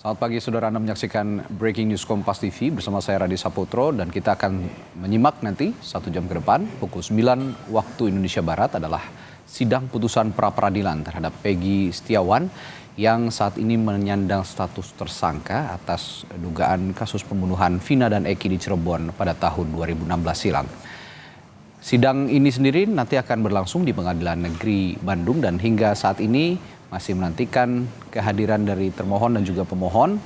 Selamat pagi saudara, Anda menyaksikan Breaking News Kompas TV bersama saya Radi Saputro dan kita akan menyimak nanti 1 jam ke depan pukul 9 waktu Indonesia Barat adalah sidang putusan pra-peradilan terhadap Peggy Setiawan yang saat ini menyandang status tersangka atas dugaan kasus pembunuhan Vina dan Eki di Cirebon pada tahun 2016 silam. Sidang ini sendiri nanti akan berlangsung di Pengadilan Negeri Bandung dan hingga saat ini masih menantikan kehadiran dari termohon dan juga pemohon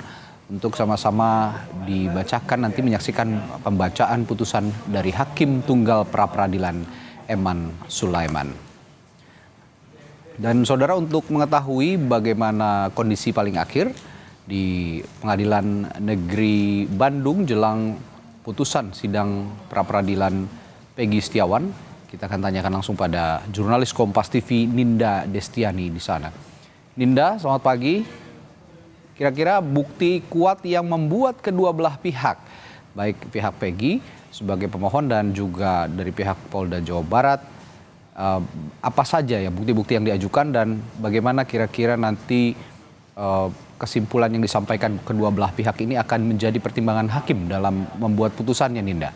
untuk sama-sama dibacakan nanti menyaksikan pembacaan putusan dari Hakim Tunggal Pra-Peradilan Eman Sulaiman. Dan saudara, untuk mengetahui bagaimana kondisi paling akhir di Pengadilan Negeri Bandung jelang putusan sidang pra-peradilan Peggy Setiawan, kita akan tanyakan langsung pada jurnalis Kompas TV Ninda Destiani di sana. Ninda, selamat pagi. Kira-kira bukti kuat yang membuat kedua belah pihak, baik pihak Peggy sebagai pemohon dan juga dari pihak Polda Jawa Barat, apa saja ya bukti-bukti yang diajukan dan bagaimana kira-kira nanti kesimpulan yang disampaikan kedua belah pihak ini akan menjadi pertimbangan hakim dalam membuat putusannya, Ninda?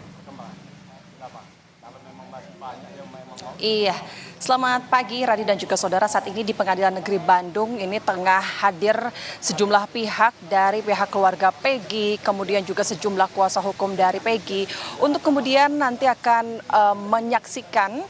Iya, selamat pagi Radi dan juga saudara. Saat ini di Pengadilan Negeri Bandung ini tengah hadir sejumlah pihak dari pihak keluarga Peggy, kemudian juga sejumlah kuasa hukum dari Peggy untuk kemudian nanti akan menyaksikan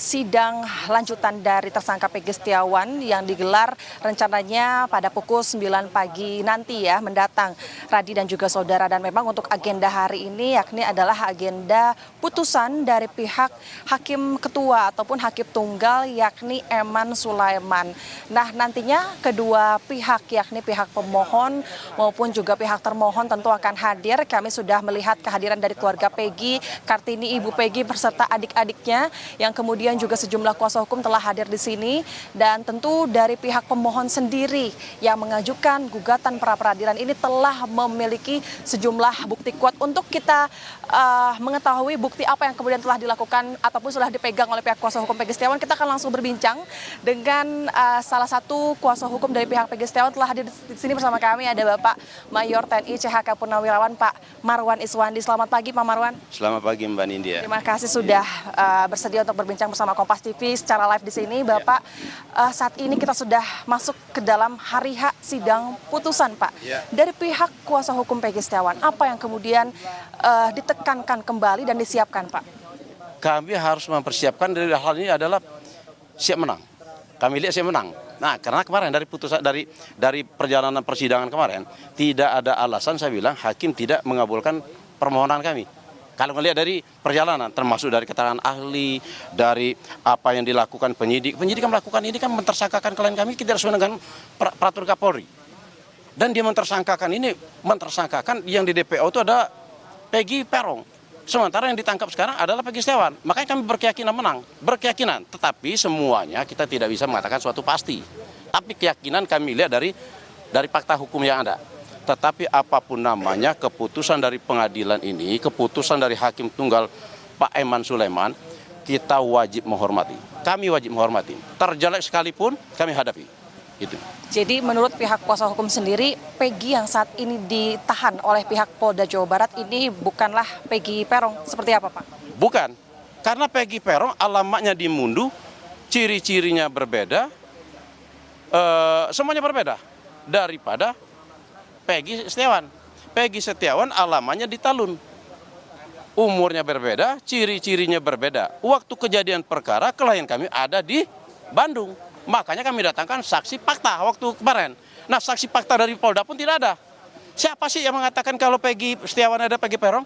sidang lanjutan dari tersangka Peggy Setiawan yang digelar rencananya pada pukul 9 pagi nanti ya mendatang, Radi dan juga saudara. Dan memang untuk agenda hari ini yakni adalah agenda putusan dari pihak Hakim Ketua ataupun Hakim Tunggal yakni Eman Sulaiman. Nah, nantinya kedua pihak yakni pihak pemohon maupun juga pihak termohon tentu akan hadir. Kami sudah melihat kehadiran dari keluarga Peggy, Kartini, ibu Peggy beserta adik-adiknya yang kemudian juga sejumlah kuasa hukum telah hadir di sini, dan tentu dari pihak pemohon sendiri yang mengajukan gugatan pra-peradilan ini telah memiliki sejumlah bukti kuat. Untuk kita mengetahui bukti apa yang kemudian telah dilakukan ataupun sudah dipegang oleh pihak kuasa hukum Peggy Setiawan, kita akan langsung berbincang dengan salah satu kuasa hukum dari pihak Peggy Setiawan. Telah hadir di sini bersama kami ada Bapak Mayor TNI CHK Purnawirawan Pak Marwan Iswandi. Selamat pagi Pak Marwan. Selamat pagi Mbak Nindya. Terima kasih sudah bersedia untuk berbincang bersama Kompas TV secara live di sini. Bapak, saat ini kita sudah masuk ke dalam hari H sidang putusan Pak. Dari pihak kuasa hukum Peggy Setiawan, apa yang kemudian ditekankan kembali dan disiapkan Pak? Kami harus mempersiapkan dari hal ini adalah siap menang. Kami lihat siap menang. Nah, karena kemarin dari putusan dari perjalanan persidangan kemarin tidak ada alasan saya bilang hakim tidak mengabulkan permohonan kami. Kalau melihat dari perjalanan, termasuk dari keterangan ahli, dari apa yang dilakukan penyidik yang melakukan ini kan mentersangkakan klien kami tidak sesuai dengan peraturan Kapolri. Dan dia mentersangkakan yang di DPO itu ada Peggy Peron. Sementara yang ditangkap sekarang adalah Peggy Setiawan. Makanya kami berkeyakinan menang. Berkeyakinan. Tetapi semuanya kita tidak bisa mengatakan suatu pasti. Tapi keyakinan kami lihat dari fakta hukum yang ada. Tetapi apapun namanya keputusan dari pengadilan ini, keputusan dari Hakim Tunggal Pak Eman Sulaiman, kita wajib menghormati. Kami wajib menghormati. Terjelek sekalipun kami hadapi. Itu. Jadi menurut pihak kuasa hukum sendiri, Peggy yang saat ini ditahan oleh pihak Polda Jawa Barat ini bukanlah Peggy Peron. Seperti apa Pak? Bukan, karena Peggy Peron alamatnya di Mundu, ciri-cirinya berbeda, semuanya berbeda daripada Peggy Setiawan. Peggy Setiawan alamatnya di Talun, umurnya berbeda, ciri-cirinya berbeda. Waktu kejadian perkara klien kami ada di Bandung. Makanya kami datangkan saksi fakta waktu kemarin. Nah, saksi fakta dari Polda pun tidak ada. Siapa sih yang mengatakan kalau Peggy Setiawan ada Peggy Peron?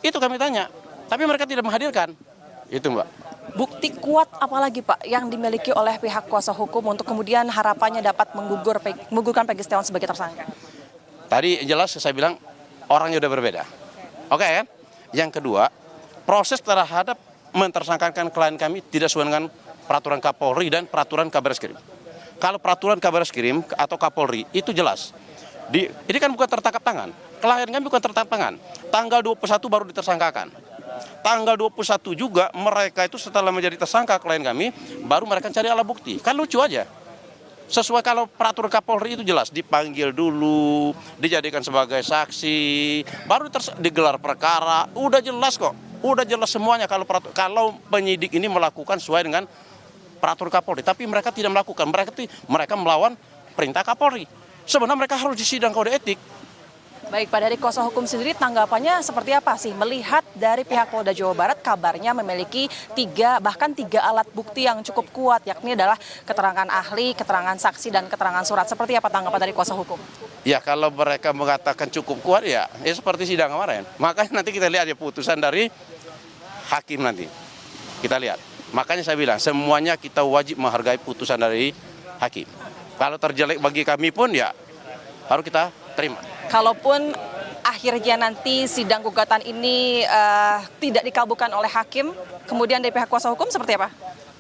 Itu kami tanya. Tapi mereka tidak menghadirkan. Itu Mbak. Bukti kuat apalagi Pak yang dimiliki oleh pihak kuasa hukum untuk kemudian harapannya dapat menggugurkan Peggy Setiawan sebagai tersangka? Tadi jelas saya bilang orangnya udah berbeda. Oke kan? Yang kedua, proses terhadap mentersangkakan klien kami tidak sesuai dengan peraturan Kapolri dan peraturan Kabareskrim. Kalau peraturan Kabareskrim atau Kapolri itu jelas. Ini kan bukan tertangkap tangan. Klien kami bukan tertangkap tangan. Tanggal 21 baru ditersangkakan. Tanggal 21 juga mereka itu setelah menjadi tersangka klien kami, baru mereka cari alat bukti. Kan lucu aja. Sesuai kalau peraturan Kapolri itu jelas, dipanggil dulu, dijadikan sebagai saksi, baru digelar perkara, udah jelas kok. Udah jelas semuanya kalau penyidik ini melakukan sesuai dengan peraturan Kapolri, tapi mereka tidak melakukan, mereka melawan perintah Kapolri. Sebenarnya mereka harus disidang kode etik. Baik, Pak, dari kuasa hukum sendiri tanggapannya seperti apa sih? Melihat dari pihak Polda Jawa Barat kabarnya memiliki bahkan tiga alat bukti yang cukup kuat, yakni adalah keterangan ahli, keterangan saksi, dan keterangan surat. Seperti apa tanggapan dari kuasa hukum? Ya kalau mereka mengatakan cukup kuat ya seperti sidang kemarin. Makanya nanti kita lihat ya putusan dari hakim nanti. Kita lihat. Makanya saya bilang semuanya kita wajib menghargai putusan dari hakim. Kalau terjelek bagi kami pun ya harus kita terima. Kalaupun akhirnya nanti sidang gugatan ini tidak dikabulkan oleh hakim, kemudian dari pihak kuasa hukum seperti apa?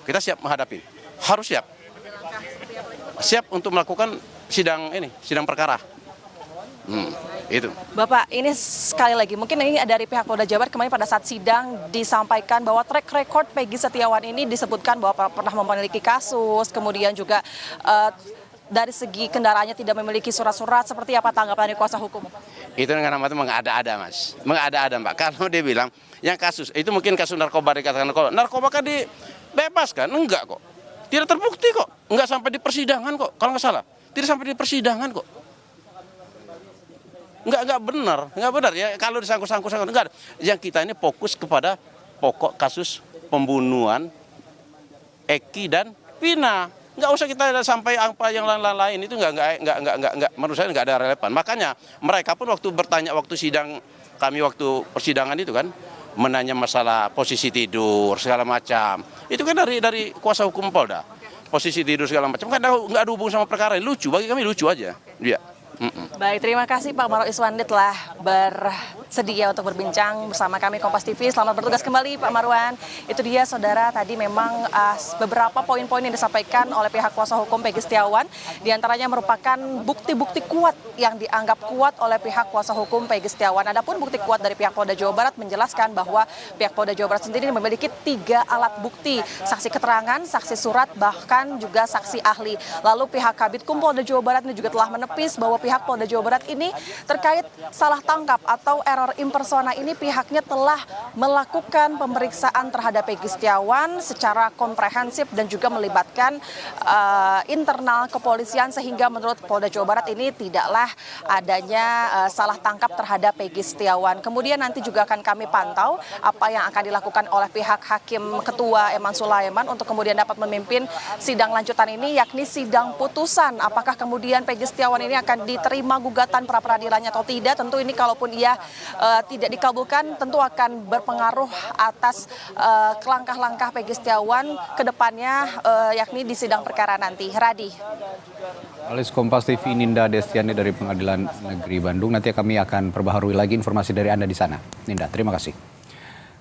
Kita siap menghadapi, harus siap. Siap untuk melakukan sidang perkara. Itu. Bapak, ini sekali lagi, mungkin ini dari pihak Polda Jabar kemarin pada saat sidang disampaikan bahwa track record Peggy Setiawan ini disebutkan bahwa pernah memiliki kasus, kemudian juga dari segi kendaraannya tidak memiliki surat-surat. Seperti apa tanggapan dari kuasa hukum? Itu dengan nama itu mengada-ada, Mas. Mengada-ada, Mbak. Kalau dia bilang yang kasus itu mungkin kasus narkoba, dikatakan narkoba kan dibebaskan, enggak kok. Tidak terbukti kok, enggak sampai di persidangan kok. Kalau nggak salah, tidak sampai di persidangan kok. Enggak benar ya. Kalau disangkut-sangkut enggak ada. Yang kita ini fokus kepada pokok kasus pembunuhan Eki dan Vina. Nggak usah kita sampai apa yang lain-lain itu nggak menurut saya nggak ada relevan. Makanya mereka pun waktu bertanya waktu waktu persidangan itu kan menanya masalah posisi tidur segala macam. Itu kan dari kuasa hukum Polda. Posisi tidur segala macam kan nggak ada hubungan sama perkara. Lucu bagi kami, lucu aja. Iya. Baik, terima kasih Pak Marwan Iswandi telah bersedia untuk berbincang bersama kami Kompas TV. Selamat bertugas kembali Pak Marwan. Itu dia saudara, tadi memang beberapa poin-poin yang disampaikan oleh pihak kuasa hukum Peggy Setiawan. Di antaranya merupakan bukti-bukti kuat yang dianggap kuat oleh pihak kuasa hukum Peggy Setiawan. Adapun bukti kuat dari pihak Polda Jawa Barat menjelaskan bahwa pihak Polda Jawa Barat sendiri memiliki 3 alat bukti. Saksi keterangan, saksi surat, bahkan juga saksi ahli. Lalu pihak Kabitkum Polda Jawa Barat ini juga telah menepis bahwa pihak Polda Jawa Barat ini terkait salah tangkap atau error impersona ini pihaknya telah melakukan pemeriksaan terhadap Peggy Setiawan secara komprehensif dan juga melibatkan internal kepolisian sehingga menurut Polda Jawa Barat ini tidaklah adanya salah tangkap terhadap Peggy Setiawan. Kemudian nanti juga akan kami pantau apa yang akan dilakukan oleh pihak Hakim Ketua Eman Sulaiman untuk kemudian dapat memimpin sidang lanjutan ini, yakni sidang putusan. Apakah kemudian Peggy Setiawan ini akan diterima gugatan pra peradilannya atau tidak? Tentu ini kalaupun ia tidak dikabulkan tentu akan berpengaruh atas langkah-langkah Peggy Setiawan ke depannya, yakni di sidang perkara nanti. Radi. Alis Kompas TV Ninda Destiani dari Pengadilan Negeri Bandung. Nanti kami akan perbaharui lagi informasi dari Anda di sana. Ninda, terima kasih.